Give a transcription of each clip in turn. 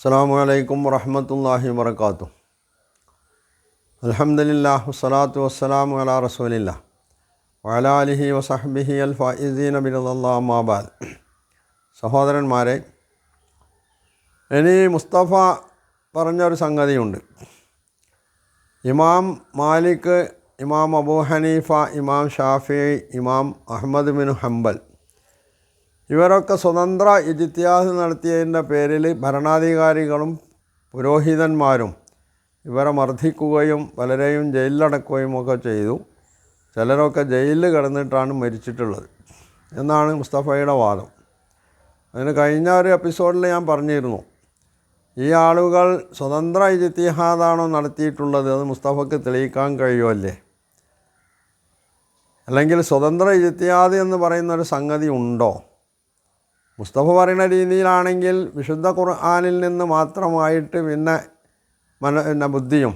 അസ്സലാമു അലൈക്കും വറഹ്മത്തുള്ളാഹി വബറകാതുഹു. അൽഹംദുലില്ലാഹി വസ്സലാത്തു വസ്സലാമു അലാ റസൂലില്ലാഹ് വഅലാ ആലിഹി വസഹ്ബിഹി അൽ ഫായിസീന ബിറളില്ലാഹി അമ്മാ ബഅദ്. സഹോദരന്മാരെ, ഇനി മുസ്തഫ പറഞ്ഞൊരു സംഗതിയുണ്ട്. ഇമാം മാലിക്, ഇമാം അബൂ ഹനീഫ, ഇമാം ഷാഫിഈ, ഇമാം അഹ്മദ് ബിൻ ഹംബൽ ഇവരൊക്കെ സ്വതന്ത്ര ഇജ്തിഹാദ് നടത്തിയതിൻ്റെ പേരിൽ ഭരണാധികാരികളും പുരോഹിതന്മാരും ഇവരെ മർദ്ദിക്കുകയും പലരെയും ജയിലിലടക്കുകയും ഒക്കെ ചെയ്തു. ചിലരൊക്കെ ജയിലിൽ കിടന്നിട്ടാണ് മരിച്ചിട്ടുള്ളത് എന്നാണ് മുസ്തഫയുടെ വാദം. അതിന് കഴിഞ്ഞ ഒരു എപ്പിസോഡിൽ ഞാൻ പറഞ്ഞിരുന്നു, ഈ ആളുകൾ സ്വതന്ത്ര ഇജ്തിഹാദാണോ നടത്തിയിട്ടുള്ളത്, അത് മുസ്തഫയ്ക്ക് തെളിയിക്കാൻ കഴിയുമല്ലേ? അല്ലെങ്കിൽ സ്വതന്ത്ര ഇജ്തിഹാദ് എന്ന് പറയുന്നൊരു സംഗതി ഉണ്ടോ? മുസ്തഫ പറയുന്ന രീതിയിലാണെങ്കിൽ വിശുദ്ധ ഖുർആനിൽ നിന്ന് മാത്രമായിട്ട് പിന്നെ ബുദ്ധിയും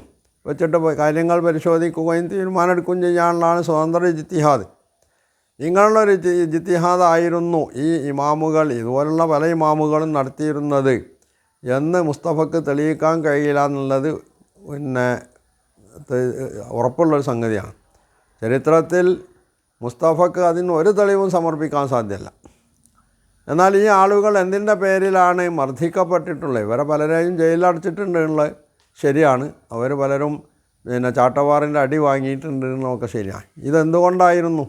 വെച്ചിട്ട് കാര്യങ്ങൾ പരിശോധിക്കുകയും തീരുമാനമെടുക്കുകയും ചെയ്യാനുള്ളതാണ് സ്വതന്ത്ര ഇജ്തിഹാദ്. ഇങ്ങനെയുള്ളൊരു ഇജ്തിഹാദ് ആയിരുന്നു ഈ ഇമാമുകൾ, ഇതുപോലുള്ള പല ഇമാമുകളും നടത്തിയിരുന്നത് എന്ന് മുസ്തഫയ്ക്ക് തെളിയിക്കാൻ കഴിയില്ല എന്നുള്ളത് ഉറപ്പുള്ളൊരു സംഗതിയാണ്. ചരിത്രത്തിൽ മുസ്തഫയ്ക്ക് അതിന് ഒരു തെളിവും സമർപ്പിക്കാൻ സാധ്യമല്ല. എന്നാൽ ഈ ആളുകൾ എന്തിൻ്റെ പേരിലാണ് മർദ്ദിക്കപ്പെട്ടിട്ടുള്ളത്? ഇവരെ പലരെയും ജയിലിലടച്ചിട്ടുണ്ടെന്നുള്ളത് ശരിയാണ്. അവർ പലരും ചാട്ടവാറിൻ്റെ അടി വാങ്ങിയിട്ടുണ്ടെന്നൊക്കെ ശരിയാണ്. ഇതെന്തുകൊണ്ടായിരുന്നു?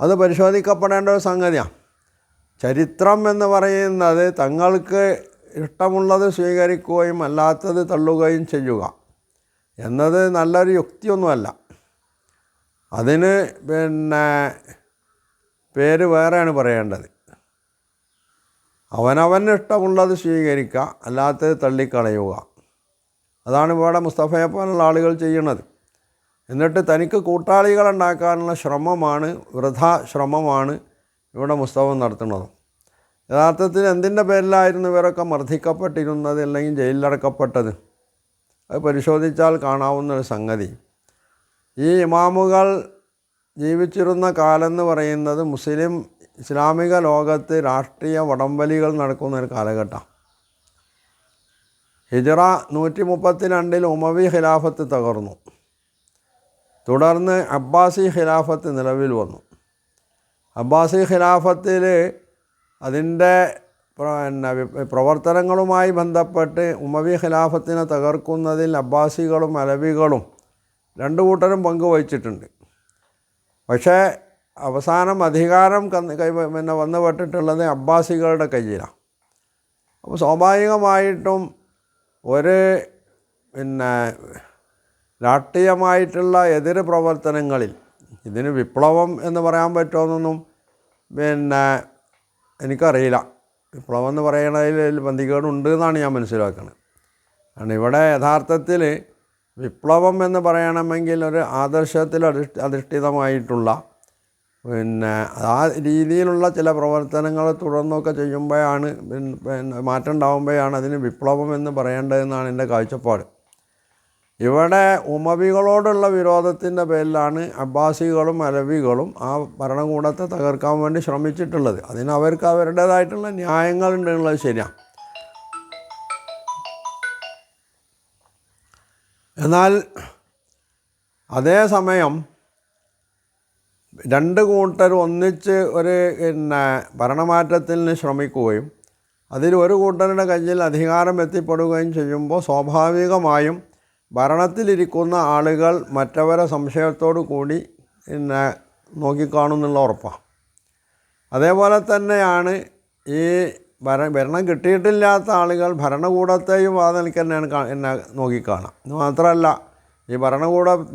അത് പരിശോധിക്കപ്പെടേണ്ട ഒരു സംഗതിയാണ്. ചരിത്രം എന്ന് പറയുന്നത് തങ്ങൾക്ക് ഇഷ്ടമുള്ളത് സ്വീകരിക്കുകയും അല്ലാത്തത് തള്ളുകയും ചെയ്യുക എന്നത് നല്ലൊരു യുക്തിയൊന്നുമല്ല. അതിന് പേര് വേറെയാണ് പറയേണ്ടത്. അവനവന് ഇഷ്ടമുള്ളത് സ്വീകരിക്കുക, അല്ലാത്തത് തള്ളിക്കളയുക. അതാണ് ഇവിടെ മുസ്തഫയെ പോലുള്ള ആളുകൾ ചെയ്യുന്നത്. എന്നിട്ട് തനിക്ക് കൂട്ടാളികളുണ്ടാക്കാനുള്ള ശ്രമമാണ്, വൃഥാ ശ്രമമാണ് ഇവിടെ മുസ്തഫ നടത്തുന്നത്. യഥാർത്ഥത്തിൽ എന്തിൻ്റെ പേരിലായിരുന്നു ഇവരൊക്കെ മർദ്ദിക്കപ്പെട്ടിരുന്നത് അല്ലെങ്കിൽ ജയിലിലടക്കപ്പെട്ടത്? അത് പരിശോധിച്ചാൽ കാണാവുന്നൊരു സംഗതി, ഈ ഇമാമുകൾ ജീവിച്ചിരുന്ന കാലം എന്ന് പറയുന്നത് ഇസ്ലാമിക ലോകത്ത് രാഷ്ട്രീയ വടംവലികൾ നടക്കുന്ന ഒരു കാലഘട്ടം. ഹിജ്റ 132 ഉമവി ഖിലാഫത്ത് തകർന്നു. തുടർന്ന് അബ്ബാസി ഖിലാഫത്ത് നിലവിൽ വന്നു. അബ്ബാസി ഖിലാഫത്തിൽ അതിൻ്റെ പ്രവർത്തനങ്ങളുമായി ബന്ധപ്പെട്ട് ഉമവി ഖിലാഫത്തിനെ തകർക്കുന്നതിൽ അബ്ബാസികളും അലവികളും രണ്ടു കൂട്ടരും പങ്കുവഹിച്ചിട്ടുണ്ട്. പക്ഷേ അവസാനം അധികാരം വന്നുപെട്ടിട്ടുള്ളത് അബ്ബാസികളുടെ കയ്യിലാണ്. അപ്പോൾ സ്വാഭാവികമായിട്ടും ഒരു രാഷ്ട്രീയമായിട്ടുള്ള എതിർ പ്രവർത്തനങ്ങളിൽ ഇതിന് വിപ്ലവം എന്ന് പറയാൻ പറ്റുമെന്നൊന്നും എനിക്കറിയില്ല. വിപ്ലവം എന്ന് പറയുന്നതിൽ പന്തികേടുണ്ട് എന്നാണ് ഞാൻ മനസ്സിലാക്കുന്നത്. കാരണം ഇവിടെ യഥാർത്ഥത്തിൽ വിപ്ലവം എന്ന് പറയണമെങ്കിൽ ഒരു ആദർശത്തിൽ അധിഷ്ഠിതമായിട്ടുള്ള ആ രീതിയിലുള്ള ചില പ്രവർത്തനങ്ങൾ തുടർന്നൊക്കെ ചെയ്യുമ്പോഴാണ് മാറ്റം ഉണ്ടാകുമ്പോഴാണ് അതിന് വിപ്ലവം എന്ന് പറയേണ്ടതെന്നാണ് എൻ്റെ കാഴ്ചപ്പാട്. ഇവിടെ ഉമവികളോടുള്ള വിരോധത്തിൻ്റെ പേരിലാണ് അബ്ബാസികളും അലവികളും ആ ഭരണകൂടത്തെ തകർക്കാൻ വേണ്ടി ശ്രമിച്ചിട്ടുള്ളത്. അതിന് അവർക്ക് അവരുടേതായിട്ടുള്ള ന്യായങ്ങളുണ്ടെന്നുള്ളത് ശരിയാണ്. എന്നാൽ അതേസമയം രണ്ട് കൂട്ടർ ഒന്നിച്ച് ഒരു ഭരണമാറ്റത്തിന് ശ്രമിക്കുകയും അതിൽ ഒരു കൂട്ടരുടെ കയ്യിൽ അധികാരം എത്തിപ്പെടുകയും ചെയ്യുമ്പോൾ സ്വാഭാവികമായും ഭരണത്തിലിരിക്കുന്ന ആളുകൾ മറ്റവരെ സംശയത്തോടു കൂടി നോക്കിക്കാണുന്നുള്ള ഉറപ്പാണ്. അതേപോലെ തന്നെയാണ് ഈ ഭരണം കിട്ടിയിട്ടില്ലാത്ത ആളുകൾ ഭരണകൂടത്തെയും ആ നിലയ്ക്ക് തന്നെയാണ് നോക്കിക്കാണാം. മാത്രമല്ല, ഈ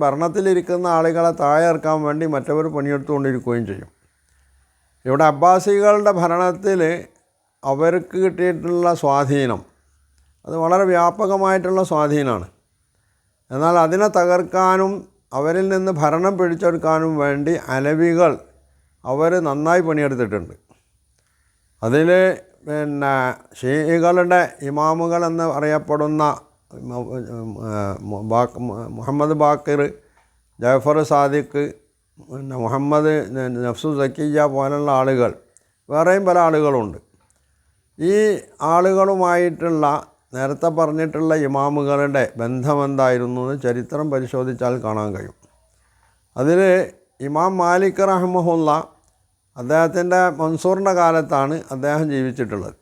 ഭരണത്തിലിരിക്കുന്ന ആളുകളെ താഴെ ഇറക്കാൻ വേണ്ടി മറ്റവർ പണിയെടുത്തുകൊണ്ടിരിക്കുകയും ചെയ്യും. ഇവിടെ അബ്ബാസികളുടെ ഭരണത്തിൽ അവർക്ക് കിട്ടിയിട്ടുള്ള സ്വാധീനം അത് വളരെ വ്യാപകമായിട്ടുള്ള സ്വാധീനമാണ്. എന്നാൽ അതിനെ തകർക്കാനും അവരിൽ നിന്ന് ഭരണം പിടിച്ചെടുക്കാനും വേണ്ടി അലവികൾ അവർ നന്നായി പണിയെടുത്തിട്ടുണ്ട്. അതിൽ ഷീഇകളുടെ ഇമാമുകൾ എന്ന് അറിയപ്പെടുന്ന മുഹമ്മദ് ബാക്കിർ, ജാഫർ സാദിഖ്, മുഹമ്മദ് നഫ്സു സക്കിയ പോലുള്ള ആളുകൾ, വേറെയും പല ആളുകളുണ്ട്. ഈ ആളുകളുമായിട്ടുള്ള നേരത്തെ പറഞ്ഞിട്ടുള്ള ഇമാമുകളുടെ ബന്ധമെന്തായിരുന്നു എന്ന് ചരിത്രം പരിശോധിച്ചാൽ കാണാൻ കഴിയും. അതിൽ ഇമാം മാലിക് റഹ്മഹുല്ല അദ്ദേഹത്തിൻ്റെ മൻസൂറിൻ്റെ കാലത്താണ് അദ്ദേഹം ജീവിച്ചിട്ടുള്ളത്.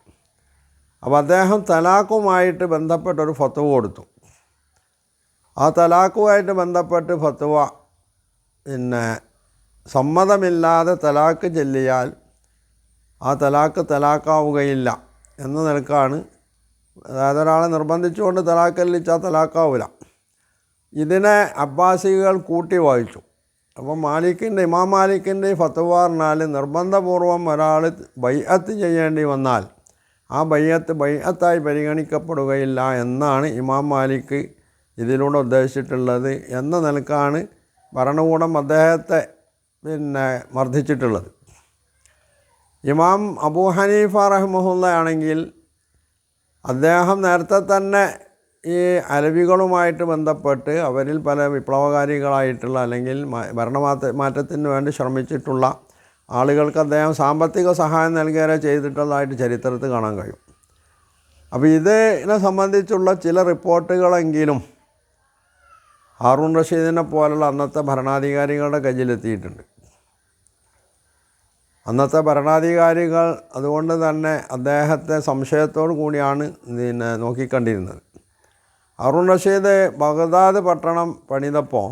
അപ്പോൾ അദ്ദേഹം തലാഖുമായിട്ട് ബന്ധപ്പെട്ടൊരു ഫത്വ കൊടുത്തു. ആ തലാഖുമായിട്ട് ബന്ധപ്പെട്ട് ഫത്വ സമ്മതമില്ലാതെ തലാഖ് ചൊല്ലിയാൽ ആ തലാഖ് തലാഖാവുകയില്ല എന്ന നിലക്കാണ്. അതായത് ഒരാളെ നിർബന്ധിച്ചുകൊണ്ട് തലാഖ് ചൊല്ലിച്ചാൽ തലാഖാവില്ല. ഇതിനെ അബ്ബാസികൾ കൂട്ടി വായിച്ചു. അപ്പോൾ ഇമാം മാലിക്കിൻ്റെ ഫത്വ പറഞ്ഞാൽ നിർബന്ധപൂർവം ഒരാൾ ബൈഅത്ത് ചെയ്യേണ്ടി വന്നാൽ ആ ബൈഅത്തായി പരിഗണിക്കപ്പെടുകയില്ല എന്നാണ് ഇമാം മാലിക് ഇതിലൂടെ ഉദ്ദേശിച്ചിട്ടുള്ളത് എന്ന നിലക്കാണ് ഭരണകൂടം അദ്ദേഹത്തെ മർദ്ദിച്ചിട്ടുള്ളത്. ഇമാം അബൂ ഹനീഫ റഹ്മഹുല്ല ആണെങ്കിൽ അദ്ദേഹം നേരത്തെ തന്നെ ഈ അലവികളുമായിട്ട് ബന്ധപ്പെട്ട് അവരിൽ പല വിപ്ലവകാരികളായിട്ടുള്ള അല്ലെങ്കിൽ ഭരണമാറ്റത്തിന് വേണ്ടി ശ്രമിച്ചിട്ടുള്ള ആളുകൾക്ക് അദ്ദേഹം സാമ്പത്തിക സഹായം നൽകുകയോ ചെയ്തിട്ടുള്ളതായിട്ട് ചരിത്രത്തിൽ കാണാൻ കഴിയും. അപ്പോൾ ഇതിനെ സംബന്ധിച്ചുള്ള ചില റിപ്പോർട്ടുകളെങ്കിലും ഹാറൂൺ റഷീദിനെ പോലുള്ള അന്നത്തെ ഭരണാധികാരികളുടെ കയ്യിലെത്തിയിട്ടുണ്ട്. അന്നത്തെ ഭരണാധികാരികൾ അതുകൊണ്ട് തന്നെ അദ്ദേഹത്തെ സംശയത്തോടു കൂടിയാണ് നോക്കിക്കണ്ടിരുന്നത്. ഹാറൂൺ റഷീദ് ബഗ്ദാദ് പട്ടണം പണിതപ്പോൾ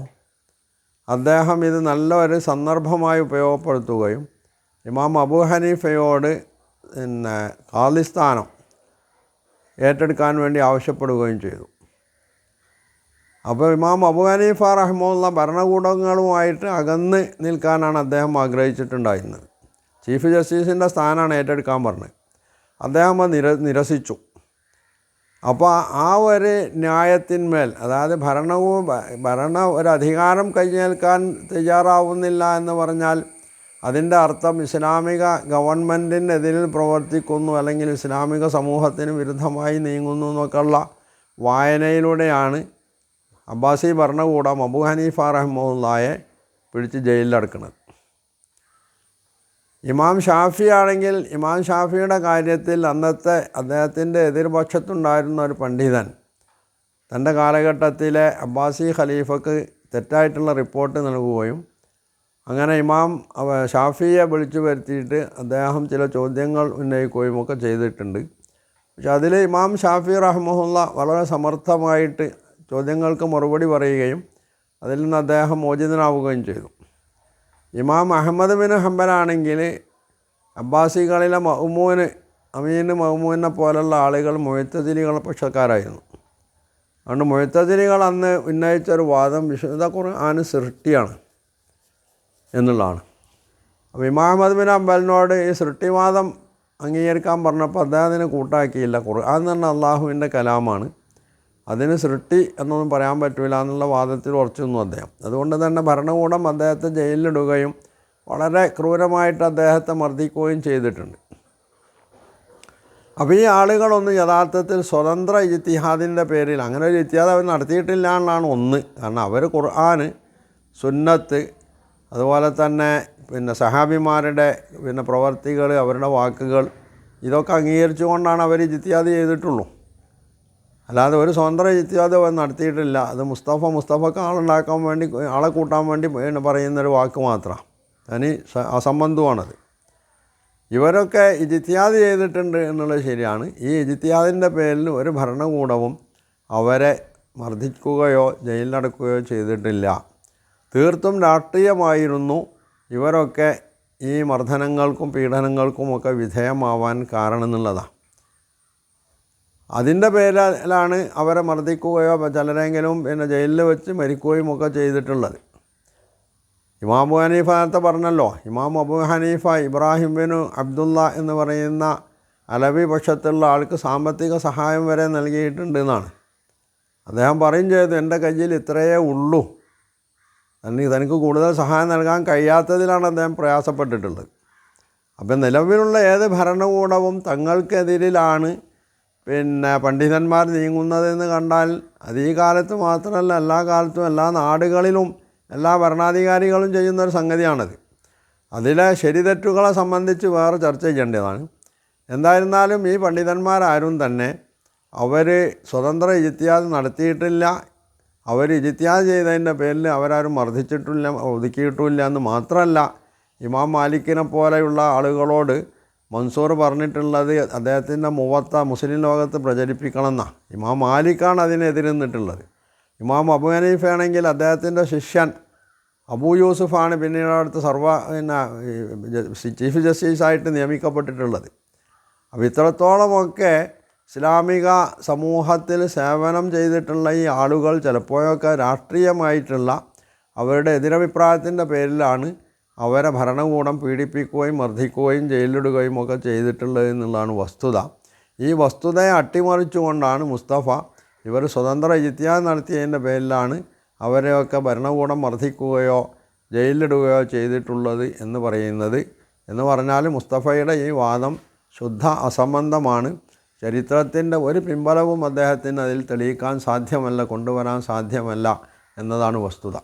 അദ്ദേഹം ഇത് നല്ലൊരു സന്ദർഭമായി ഉപയോഗപ്പെടുത്തുകയും ഇമാം അബൂ ഹനീഫയോട് ഖാലിസ്ഥാനം ഏറ്റെടുക്കാൻ വേണ്ടി ആവശ്യപ്പെടുകയും ചെയ്തു. അപ്പോൾ ഇമാം അബൂ ഹനീഫ റഹ്മത്തുള്ള ഭരണകൂടങ്ങളുമായിട്ട് അകന്ന് നിൽക്കാനാണ് അദ്ദേഹം ആഗ്രഹിച്ചിട്ടുണ്ടായിരുന്നത്. ചീഫ് ജസ്റ്റിസിൻ്റെ സ്ഥാനമാണ് ഏറ്റെടുക്കാൻ പറഞ്ഞത്. അദ്ദേഹം നിരസിച്ചു. അപ്പോൾ ആ ഒരു ന്യായത്തിന്മേൽ, അതായത് ഒരു അധികാരം കൈയേൽക്കാൻ തയ്യാറാവുന്നില്ല എന്ന് പറഞ്ഞാൽ അതിൻ്റെ അർത്ഥം ഇസ്ലാമിക ഗവൺമെൻറ്റിനെതിരിൽ പ്രവർത്തിക്കുന്നു അല്ലെങ്കിൽ ഇസ്ലാമിക സമൂഹത്തിന് വിരുദ്ധമായി നീങ്ങുന്നു എന്നൊക്കെയുള്ള വായനയിലൂടെയാണ് അബ്ബാസി ഭരണകൂടം അബൂ ഹനീഫ റഹ്മത്തുള്ളായെ പിടിച്ച് ജയിലിലടക്കുന്നത്. ഇമാം ഷാഫി ആണെങ്കിൽ ഇമാം ഷാഫിയുടെ കാര്യത്തിൽ അന്നത്തെ അദ്ദേഹത്തിൻ്റെ എതിർപക്ഷത്തുണ്ടായിരുന്ന ഒരു പണ്ഡിതൻ തൻ്റെ കാലഘട്ടത്തിലെ അബ്ബാസി ഖലീഫക്ക് തെറ്റായിട്ടുള്ള റിപ്പോർട്ട് നൽകുകയും അങ്ങനെ ഇമാം ഷാഫിയെ വിളിച്ചു വരുത്തിയിട്ട് അദ്ദേഹം ചില ചോദ്യങ്ങൾ ഉന്നയിക്കുകയും ഒക്കെ ചെയ്തിട്ടുണ്ട്. പക്ഷെ അതിൽ ഇമാം ഷാഫി റഹ്മത്തുള്ള വളരെ സമർത്ഥമായിട്ട് ചോദ്യങ്ങൾക്ക് മറുപടി പറയുകയും അതിൽ നിന്ന് അദ്ദേഹം മോചിതനാവുകയും ചെയ്തു. ഇമാം അഹമ്മദ് ബിൻ ഹംബലാണെങ്കിൽ അബ്ബാസികളിലെ മഅ്മൂനെ പോലുള്ള ആളുകൾ മുഅ്തസിലികളുടെ പക്ഷക്കാരായിരുന്നു. അതുകൊണ്ട് മുഅ്തസിലികൾ അന്ന് ഉന്നയിച്ചൊരു വാദം വിശുദ്ധ ഖുർആൻ സൃഷ്ടിയാണ് എന്നുള്ളതാണ്. അപ്പോൾ ഇമാം അഹമ്മദ് ബിൻ ഹംബലിനോട് ഈ സൃഷ്ടിവാദം അംഗീകരിക്കാൻ പറഞ്ഞപ്പോൾ അദ്ദേഹത്തിന് കൂട്ടാക്കിയില്ല. ഖുർആൻ എന്ന് പറഞ്ഞാൽ അള്ളാഹുവിൻ്റെ കലാമാണ്, അതിന് സൃഷ്ടി എന്നൊന്നും പറയാൻ പറ്റില്ല എന്നുള്ള വാദത്തിൽ ഉറച്ചു നിന്നു അദ്ദേഹം. അതുകൊണ്ട് തന്നെ ഭരണകൂടം അദ്ദേഹത്തെ ജയിലിലിടുകയും വളരെ ക്രൂരമായിട്ട് അദ്ദേഹത്തെ മർദ്ദിക്കുകയും ചെയ്തിട്ടുണ്ട്. അപ്പോൾ ഈ ആളുകളൊന്നും യഥാർത്ഥത്തിൽ സ്വതന്ത്ര ഇജ്തിഹാദിൻ്റെ പേരിൽ അങ്ങനെ ഒരു ഇജ്തിഹാദ് അവർ നടത്തിയിട്ടില്ല എന്നാണ് ഒന്ന്. കാരണം അവർ ഖുർആൻ, സുന്നത്ത്, അതുപോലെ തന്നെ സഹാബിമാരുടെ പ്രവർത്തികൾ, അവരുടെ വാക്കുകൾ ഇതൊക്കെ അംഗീകരിച്ചുകൊണ്ടാണ് അവർ ഇജ്തിഹാദ് ചെയ്തിട്ടുള്ളൂ. അല്ലാതെ ഒരു സ്വതന്ത്ര ഇജ്തിഹാദ് നടത്തിയിട്ടില്ല. അത് മുസ്തഫക്ക് ആളുണ്ടാക്കാൻ വേണ്ടി, ആളെ കൂട്ടാൻ വേണ്ടി പറയുന്നൊരു വാക്ക് മാത്രമാണ്. തനി അസംബന്ധമാണത്. ഇവരൊക്കെ ഇജ്തിഹാദ് ചെയ്തിട്ടുണ്ട് എന്നുള്ളത് ശരിയാണ്. ഈ ഇജ്തിഹാദിൻ്റെ പേരിൽ ഒരു ഭരണകൂടവും അവരെ മർദ്ദിക്കുകയോ ജയിലിലടക്കുകയോ ചെയ്തിട്ടില്ല. തീർത്തും രാഷ്ട്രീയമായിരുന്നു ഇവരൊക്കെ ഈ മർദ്ദനങ്ങൾക്കും പീഡനങ്ങൾക്കുമൊക്കെ വിധേയമാവാൻ കാരണം എന്നുള്ളതാണ്. അതിൻ്റെ പേരിലാണ് അവരെ മർദ്ദിക്കുകയോ ചിലരെങ്കിലും ജയിലിൽ വെച്ച് മരിക്കുകയും ഒക്കെ ചെയ്തിട്ടുള്ളത്. ഇമാം അബൂ ഹനീഫ നേരത്തെ പറഞ്ഞല്ലോ, ഇമാം അബൂ ഹനീഫ ഇബ്രാഹിം ബിൻ അബ്ദുള്ള എന്ന് പറയുന്ന അലവി പക്ഷത്തുള്ള ആൾക്ക് സാമ്പത്തിക സഹായം വരെ നൽകിയിട്ടുണ്ട് എന്നാണ്. അദ്ദേഹം പറയും ചെയ്തു, എൻ്റെ കയ്യിൽ ഇത്രയേ ഉള്ളൂ, തനിക്ക് കൂടുതൽ സഹായം നൽകാൻ കഴിയാത്തതിലാണ് അദ്ദേഹം പ്രയാസപ്പെട്ടിട്ടുള്ളത്. അപ്പം നിലവിലുള്ള ഏത് ഭരണകൂടവും തങ്ങൾക്കെതിരിലാണ് പണ്ഡിതന്മാർ നീങ്ങുന്നതെന്ന് കണ്ടാൽ അത് ഈ കാലത്ത് മാത്രമല്ല എല്ലാ കാലത്തും എല്ലാ നാടുകളിലും എല്ലാ ഭരണാധികാരികളും ചെയ്യുന്നൊരു സംഗതിയാണത്. അതിലെ ശരിതെറ്റുകളെ സംബന്ധിച്ച് വേറെ ചർച്ച ചെയ്യേണ്ടതാണ്. എന്തായിരുന്നാലും ഈ പണ്ഡിതന്മാരാരും തന്നെ അവർ സ്വതന്ത്ര ഇജ്തിഹാദ് നടത്തിയിട്ടില്ല. അവർ ഇജ്തിഹാദ് ചെയ്തതിൻ്റെ പേരിൽ അവരാരും മർദ്ദിച്ചിട്ടില്ല, ഒതുക്കിയിട്ടുമില്ല എന്ന് മാത്രമല്ല, ഇമാം മാലിക്കിനെ പോലെയുള്ള ആളുകളോട് മൻസൂർ പറഞ്ഞിട്ടുള്ളത് അദ്ദേഹത്തിൻ്റെ മുവത്ത മുസ്ലിം ലോകത്ത് പ്രചരിപ്പിക്കണമെന്നാണ്. ഇമാം മാലിക്കാണ് അതിനെതിരെ നിന്നിട്ടുള്ളത്. ഇമാം അബു ഹനീഫയാണെങ്കിൽ അദ്ദേഹത്തിൻ്റെ ശിഷ്യൻ അബൂ യൂസുഫാണ് പിന്നീട് അടുത്ത് ചീഫ് ജസ്റ്റിസായിട്ട് നിയമിക്കപ്പെട്ടിട്ടുള്ളത്. അപ്പോൾ ഇത്രത്തോളമൊക്കെ ഇസ്ലാമിക സമൂഹത്തിൽ സേവനം ചെയ്തിട്ടുള്ള ഈ ആളുകൾ ചിലപ്പോഴൊക്കെ രാഷ്ട്രീയമായിട്ടുള്ള അവരുടെ എതിരഭിപ്രായത്തിൻ്റെ പേരിലാണ് അവരെ ഭരണകൂടം പീഡിപ്പിക്കുകയും മർദ്ദിക്കുകയും ജയിലിലിടുകയും ഒക്കെ ചെയ്തിട്ടുള്ളത് എന്നുള്ളതാണ് വസ്തുത. ഈ വസ്തുതയെ അട്ടിമറിച്ചുകൊണ്ടാണ് മുസ്തഫ ഇവർ സ്വതന്ത്ര ഇജ്തിഹാദ് നടത്തിയതിൻ്റെ പേരിലാണ് അവരെയൊക്കെ ഭരണകൂടം മർദ്ദിക്കുകയോ ജയിലിലിടുകയോ ചെയ്തിട്ടുള്ളത് എന്ന് പറയുന്നത്. എന്ന് പറഞ്ഞാൽ മുസ്തഫയുടെ ഈ വാദം ശുദ്ധ അസംബന്ധമാണ്. ചരിത്രത്തിൻ്റെ ഒരു പിൻബലവും അദ്ദേഹത്തിന് അതിൽ തെളിയിക്കാൻ സാധ്യമല്ല, കൊണ്ടുവരാൻ സാധ്യമല്ല എന്നതാണ് വസ്തുത.